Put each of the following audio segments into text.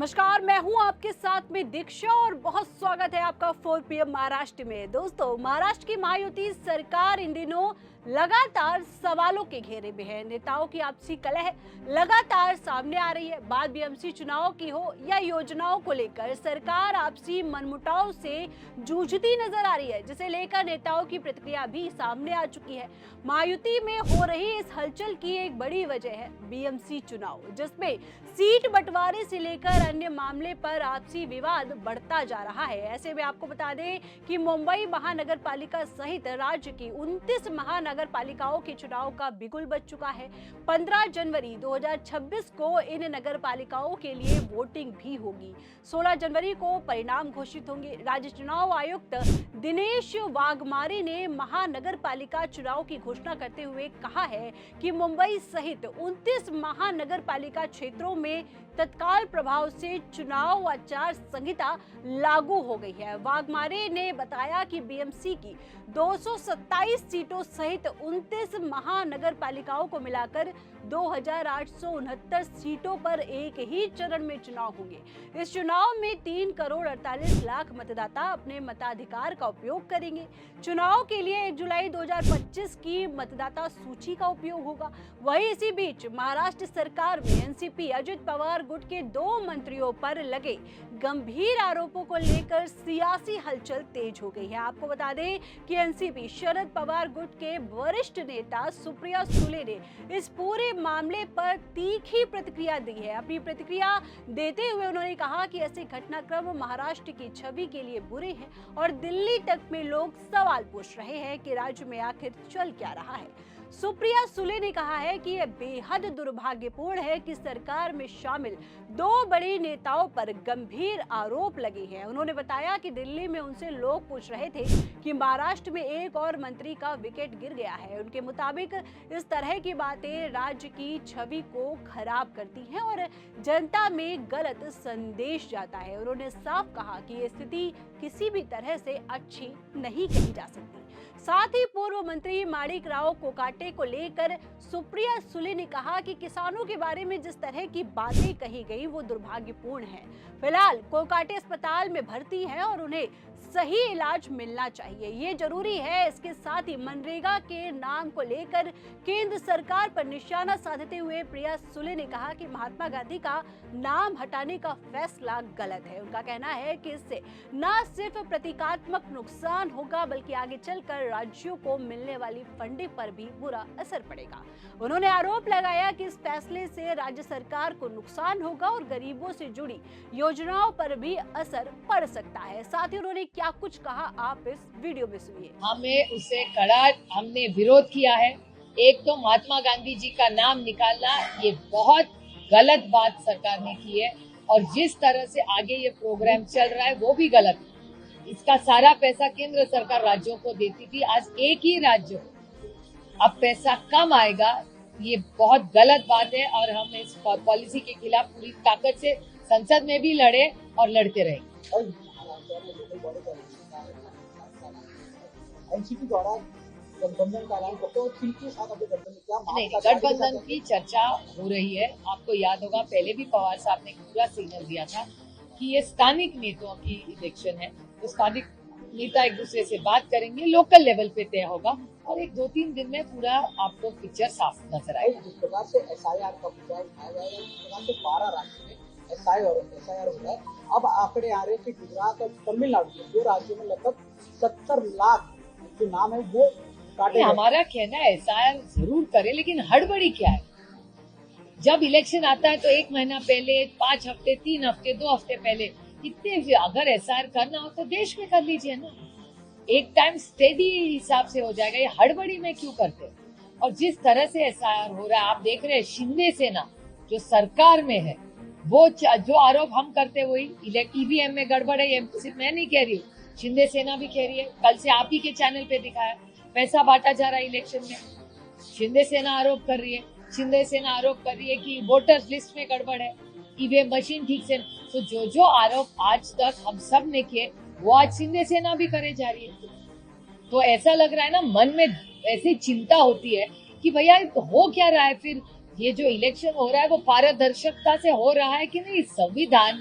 नमस्कार, मैं हूं आपके साथ में दीक्षा और बहुत स्वागत है आपका 4 PM महाराष्ट्र में। दोस्तों, महाराष्ट्र की महायुति सरकार इन दिनों लगातार सवालों के घेरे में है। नेताओं की आपसी कलह लगातार सामने आ रही है। बात बीएमसी चुनाव की हो या योजनाओं को लेकर, सरकार आपसी मनमुटाव से जूझती नजर आ रही है, जिसे लेकर नेताओं की प्रतिक्रिया भी सामने आ चुकी है। महायुति में हो रही इस हलचल की एक बड़ी वजह है बीएमसी चुनाव, जिसमें सीट बंटवारे से लेकर अन्य मामले पर आपसी विवाद बढ़ता जा रहा है। ऐसे में आपको बता दें कि मुंबई महानगर पालिका सहित राज्य की 29 महानगर पालिकाओं के चुनाव का बिगुल बज चुका है। 15 जनवरी 2026 को इन नगर पालिकाओं के लिए वोटिंग भी होगी। 16 जनवरी को परिणाम घोषित होंगे। राज्य चुनाव आयुक्त दिनेश वाघमारे ने महानगर पालिका चुनाव की घोषणा करते हुए कहा है कि मुंबई सहित 29 महानगर पालिका क्षेत्रों में तत्काल प्रभाव से चुनाव आचार संहिता लागू हो गई है। वाघमारे ने बताया कि बीएमसी की 227 सीटों सहित 29 महानगर पालिकाओं को मिलाकर 2869 सीटों पर एक ही चरण में चुनाव होंगे। इस चुनाव में 3 करोड़ 48 लाख मतदाता अपने मताधिकार का उपयोग करेंगे। चुनाव के लिए 1 जुलाई 2025 की मतदाता सूची का उपयोग होगा। वहीं इसी बीच महाराष्ट्र सरकार में एनसीपी अजित पवार गुट के 2 मंत्रियों पर लगे गंभीर आरोपों को लेकर सियासी हलचल तेज हो गई है। आपको बता दें कि एनसीपी शरद पवार गुट के वरिष्ठ नेता सुप्रिया सुले ने इस पूरे मामले पर तीखी प्रतिक्रिया दी है। अपनी प्रतिक्रिया देते हुए उन्होंने कहा कि ऐसे घटनाक्रम महाराष्ट्र की छवि के लिए बुरे हैं और दिल्ली तक में लोग सवाल पूछ रहे हैं कि राज्य में आखिर चल क्या रहा है। सुप्रिया सुले ने कहा है कि यह बेहद दुर्भाग्यपूर्ण है कि सरकार में शामिल 2 बड़े नेताओं पर गंभीर आरोप लगे हैं। उन्होंने बताया कि दिल्ली में उनसे लोग पूछ रहे थे कि महाराष्ट्र में एक और मंत्री का विकेट गिर गया है। उनके मुताबिक इस तरह की बातें राज्य की छवि को खराब करती हैं और जनता में गलत संदेश जाता है। उन्होंने साफ कहा कि ये स्थिति किसी भी तरह से अच्छी नहीं कही जा सकती। साथ ही पूर्व मंत्री माणिक राव कोकाटे को लेकर सुप्रिया सुले ने कहा कि किसानों के बारे में जिस तरह की बातें कही गई वो दुर्भाग्यपूर्ण है। फिलहाल कोकाटे अस्पताल में भर्ती है और उन्हें सही इलाज मिलना चाहिए, ये जरूरी है। इसके साथ ही मनरेगा के नाम को लेकर केंद्र सरकार पर निशाना साधते हुए प्रिया सुले ने कहा कि महात्मा गांधी का नाम हटाने का फैसला गलत है। उनका कहना है कि इससे न सिर्फ प्रतीकात्मक नुकसान होगा बल्कि आगे चलकर राज्यों को मिलने वाली फंडिंग पर भी बुरा असर पड़ेगा। उन्होंने आरोप लगाया कि इस फैसले से राज्य सरकार को नुकसान होगा और गरीबों से जुड़ी योजनाओं पर भी असर पड़ सकता है। साथ ही उन्होंने क्या कुछ कहा, आप इस वीडियो में सुनिए। हमें उसे कड़ा हमने विरोध किया है। एक तो महात्मा गांधी जी का नाम निकालना, ये बहुत गलत बात सरकार ने की है और जिस तरह से आगे ये प्रोग्राम चल रहा है वो भी गलत है। इसका सारा पैसा केंद्र सरकार राज्यों को देती थी, आज एक ही राज्य अब पैसा कम आएगा, ये बहुत गलत बात है और हम इस पॉलिसी के खिलाफ पूरी ताकत से संसद में भी लड़े और लड़ते रहेंगे। एनसीपी द्वारा गठबंधन का ऐलान करते हैं और किनके साथ अभी गठबंधन की चर्चा हो रही है। आपको याद होगा पहले भी पवार साहब ने पूरा सिग्नल दिया था कि ये स्थानिक नेताओं की इलेक्शन है, तो स्थानिक नेता एक दूसरे से बात करेंगे, लोकल लेवल पे तय होगा और 1-2-3 दिन में पूरा आपको पिक्चर साफ नजर आएगा। जिस प्रकार से एसआईआर का मुद्दा उठाया जाएगा, जिस प्रकार से 12 राज्यों में एसआईआर हो रहा है, अब आंकड़े आ रहे हैं कि गुजरात और तमिलनाडु के 2 राज्यों में लगभग 70 लाख जो नाम है वो काटे। हमारा कहना है एसआईआर जरूर करे, लेकिन हड़बड़ी क्या है? जब इलेक्शन आता है तो 1 महीना पहले, 5 हफ्ते, 3 हफ्ते, 2 हफ्ते पहले इतने, अगर एसआईआर करना हो तो देश में कर लीजिए ना, एक टाइम स्टेडी हिसाब से हो जाएगा। ये हड़बड़ी में क्यों करते? और जिस तरह से एसआईआर हो रहा है, आप देख रहे हैं शिंदे सेना जो सरकार में है, वो जो आरोप हम करते वही ईवीएम में गड़बड़ है, ये सिर्फ मैं नहीं कह रही हूँ, शिंदे सेना भी कह रही है। कल से आप ही के चैनल पे दिखाया, पैसा बांटा जा रहा है इलेक्शन में, शिंदे सेना आरोप कर रही है। शिंदे सेना आरोप कर रही है कि वोटर्स लिस्ट में गड़बड़ है, ईवीएम मशीन ठीक से। तो जो आरोप आज तक हम सब ने किए वो आज शिंदे सेना भी करे जा रही है। तो ऐसा लग रहा है ना, मन में ऐसी चिंता होती है कि भैया हो क्या रहा है, फिर ये जो इलेक्शन हो रहा है वो पारदर्शिता से हो रहा है कि नहीं, संविधान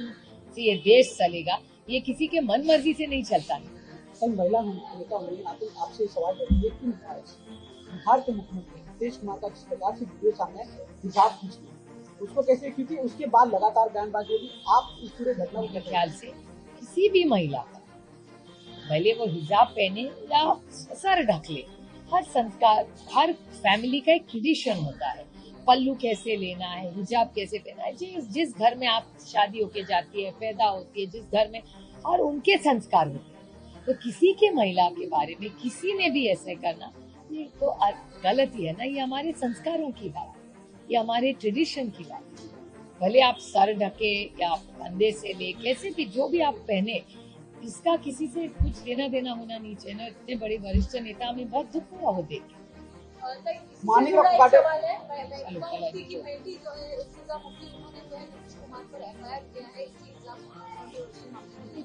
से ये देश चलेगा, ये किसी के मन मर्जी से नहीं चलता है। कई महिला नेता होने के नाते आपसे सवाल करेंगे कि बिहार के मुख्यमंत्री नीतीश कुमार का जिस प्रकार से वीडियो सामने हिजाब खींचना उसको कैसे, क्योंकि उसके बाद लगातार बयानबाजी होगी, आप इस पूरे घटना मेरे ख्याल से किसी भी महिला का, भले वो हिजाब पहने या सर ढक ले, हर संस्कार, हर फैमिली का एक ट्रेडिशन होता है, पल्लू कैसे लेना है, हिजाब कैसे पहना है। जिस घर में आप शादी होके जाती है, पैदा होती है, जिस घर में, और उनके संस्कार होते हैं, तो किसी के महिला के बारे में किसी ने भी ऐसे करना, ये तो गलत ही है ना। ये हमारे संस्कारों की बात है, ये हमारे ट्रेडिशन की बात है। भले आप सर ढके या कंधे से ले, कैसे भी, जो भी आप पहने, इसका किसी से कुछ लेना देना होना नहीं चाहिए ना। इतने बड़े वरिष्ठ नेता, हमें बहुत दुख हुआ वो देख के। मानिक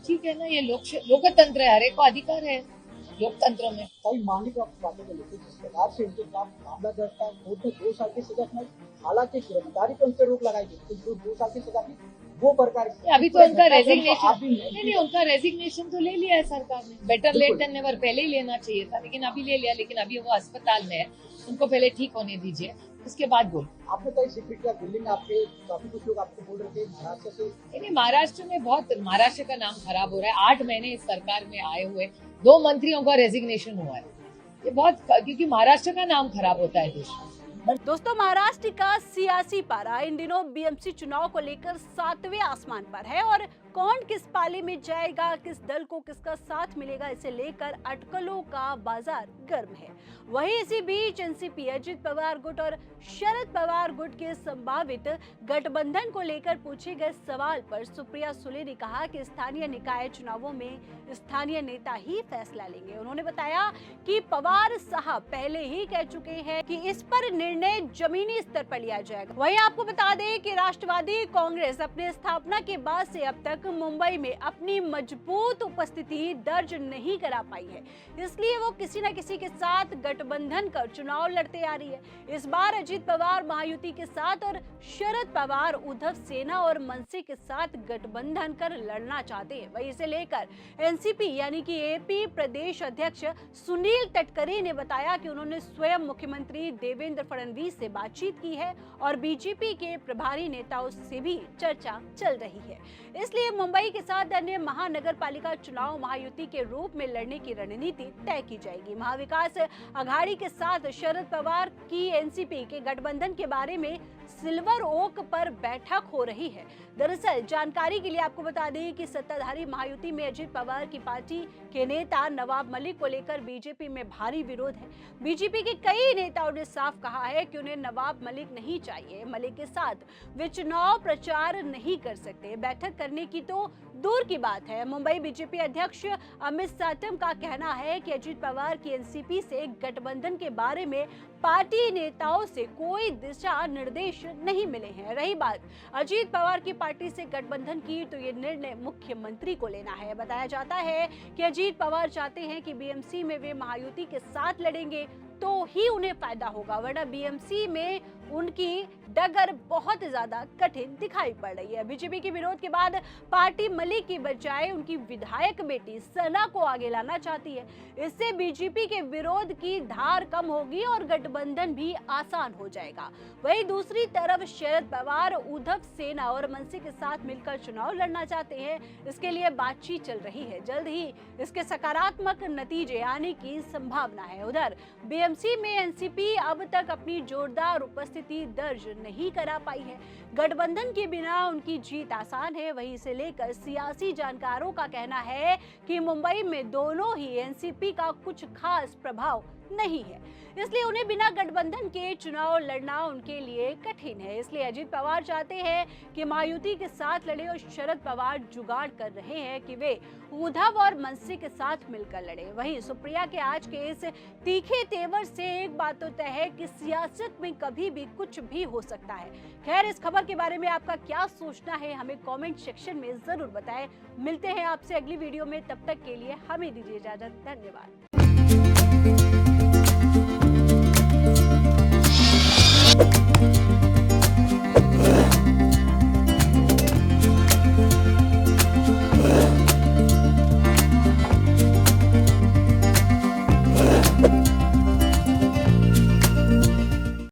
ठीक है ना, ये लोकतंत्र है, हर एक को अधिकार है लोकतंत्र में। कई मानिक बातों को लेकर जिस प्रकार से इनके खिलाफ मामला दर्ज था, कोर्ट ने 2 साल की सजा सुनाई, हालांकि गिरफ्तारी पर उन पर रोक लगाई गई, तो जो 2 साल की सजा थी वो बरकरार। अभी तो उनका रेजिग्नेशन नहीं, उनका रेजिग्नेशन तो ले लिया है सरकार ने। बेटर लेट देन नेवर, पहले ही लेना चाहिए था, लेकिन अभी ले लिया। लेकिन अभी वो अस्पताल में है, उनको पहले ठीक होने दीजिए, उसके बाद बोल। आपने कई जिक्र किया, दिल्ली में आपके काफी कुछ लोग आपको बोल रहे थे महाराष्ट्र से। नहीं, महाराष्ट्र में बहुत, महाराष्ट्र का नाम खराब हो रहा है। 8 महीने इस सरकार में आए हुए 2 मंत्रियों का रेजिग्नेशन हुआ है, ये बहुत, क्योंकि महाराष्ट्र का नाम खराब होता है देश में। दोस्तों, महाराष्ट्र का सियासी पारा इन दिनों बीएमसी चुनाव को लेकर 7वें आसमान पर है और कौन किस पाले में जाएगा, किस दल को किसका साथ मिलेगा, इसे लेकर अटकलों का बाजार गर्म है। वहीं इसी बीच एनसीपी, अजित पवार गुट और शरद पवार गुट के संभावित गठबंधन को लेकर पूछे गए सवाल पर सुप्रिया सुले ने कहा कि स्थानीय निकाय चुनावों में स्थानीय नेता ही फैसला लेंगे। उन्होंने बताया कि पवार साहब पहले ही कह चुके हैं कि इस पर निर्णय जमीनी स्तर पर लिया जाएगा। वहीं आपको बता दें कि राष्ट्रवादी कांग्रेस अपने स्थापना के बाद से अब तक मुंबई में अपनी मजबूत उपस्थिति दर्ज नहीं करा पाई है, इसलिए वो किसी न किसी के साथ गठबंधन कर चुनाव लड़ते आ रही है। इस बार अजित पवार महायुति के साथ और शरद पवार उद्धव सेना और मनसे के साथ गठबंधन कर लड़ना चाहते हैं। वहीं इसे लेकर एनसीपी यानी कि एपी प्रदेश अध्यक्ष सुनील तटकरे ने बताया कि उन्होंने स्वयं मुख्यमंत्री देवेंद्र फडणवीस से बातचीत की है और बीजेपी के प्रभारी नेताओं से भी चर्चा चल रही है। इसलिए मुंबई के साथ अन्य महानगर पालिका चुनाव महायुति के रूप में लड़ने की रणनीति तय की जाएगी। महाविकास अघाड़ी के साथ शरद पवार की एनसीपी के गठबंधन के बारे में सिल्वर ओक पर बैठक हो रही है। दरअसल जानकारी के लिए आपको बता दें कि सत्ताधारी महायुति में अजित पवार की पार्टी के नेता नवाब मलिक को लेकर बीजेपी में भारी विरोध है। बीजेपी के कई नेताओं ने साफ कहा है कि उन्हें नवाब मलिक नहीं चाहिए। मलिक के साथ वे चुनाव प्रचार नहीं कर सकते, बैठक करने की तो दूर की बात है। मुंबई बीजेपी अध्यक्ष अमित साटम का कहना है कि अजित पवार की एनसीपी से गठबंधन के बारे में पार्टी नेताओं से कोई दिशा निर्देश नहीं मिले हैं। रही बात अजित पवार की पार्टी से गठबंधन की, तो ये निर्णय मुख्यमंत्री को लेना है। बताया जाता है कि अजित पवार चाहते हैं कि बीएमसी में वे महायुति के साथ लड़ेंगे तो ही उन्हें फायदा होगा, वरना बीएमसी में उनकी डगर बहुत ज्यादा कठिन दिखाई पड़ रही है। बीजेपी के विरोध के बाद पार्टी मलिक की बजाय उनकी विधायक बेटी सना को आगे लाना चाहती है। इससे बीजेपी के विरोध की धार कम होगी और गठबंधन भी आसान हो जाएगा। वहीं दूसरी तरफ शरद पवार उद्धव सेना और मनसे के साथ मिलकर चुनाव लड़ना चाहते हैं। इसके लिए बातचीत चल रही है, जल्द ही इसके सकारात्मक नतीजे आने की संभावना है। उधर बीएमसी में एनसीपी अब तक अपनी जोरदार उपस्थिति दर्ज नहीं करा पाई है। गठबंधन के बिना उनकी जीत आसान है। वहीं इसे लेकर सियासी जानकारों का कहना है कि मुंबई में दोनों ही एनसीपी का कुछ खास प्रभाव नहीं है, इसलिए उन्हें बिना गठबंधन के चुनाव लड़ना उनके लिए कठिन है। इसलिए अजित पवार चाहते हैं कि महायुति के साथ लड़े और शरद पवार जुगाड़ कर रहे हैं कि वे उद्धव और मनसे के साथ मिलकर लड़े। वहीं सुप्रिया के आज के इस तीखे तेवर से एक बात तो तय है कि सियासत में कभी भी कुछ भी हो सकता है। खैर, इस खबर के बारे में आपका क्या सोचना है हमें कमेंट सेक्शन में जरूर बताएं। मिलते हैं आपसे अगली वीडियो में, तब तक के लिए हमें दीजिए इजाजत। धन्यवाद।